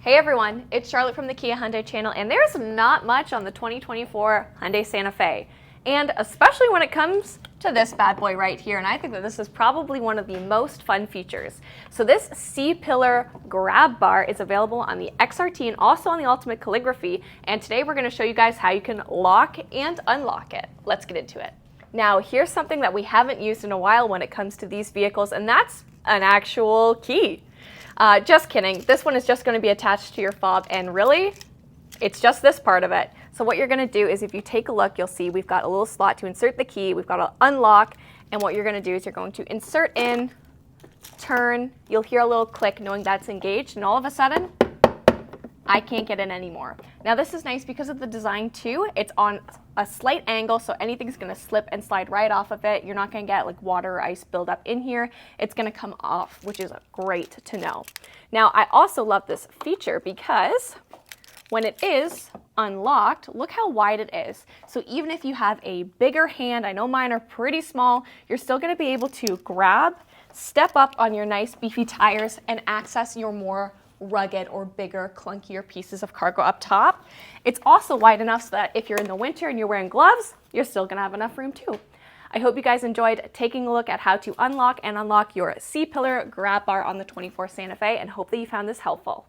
Hey everyone, it's Charlotte from the Kia Hyundai channel, and there's not much on the 2024 Hyundai Santa Fe, and especially when it comes to this bad boy right here, and I think that this is probably one of the most fun features. So this C-pillar grab bar is available on the XRT and also on the Ultimate Calligraphy, and today we're going to show you guys how you can lock and unlock it. Let's get into it. Now here's something that we haven't used in a while when it comes to these vehicles, and that's an actual key. Just kidding. This one is just going to be attached to your fob, and really, it's just this part of it. So what you're going to do is, if you take a look, you'll see we've got a little slot to insert the key, we've got to unlock, and what you're going to do is you're going to insert in, turn, you'll hear a little click knowing that's engaged, and all of a sudden, I can't get in anymore. Now this is nice because of the design too. It's on a slight angle, so anything's gonna slip and slide right off of it. You're not gonna get like water or ice buildup in here. It's gonna come off, which is great to know. Now I also love this feature because when it is unlocked, look how wide it is. So even if you have a bigger hand, I know mine are pretty small, you're still gonna be able to grab, step up on your nice beefy tires, and access your more rugged or bigger, clunkier pieces of cargo up top. It's also wide enough so that if you're in the winter and you're wearing gloves, you're still gonna have enough room too. I hope you guys enjoyed taking a look at how to unlock and unlock your C-pillar grab bar on the 24 Santa Fe, and hope that you found this helpful.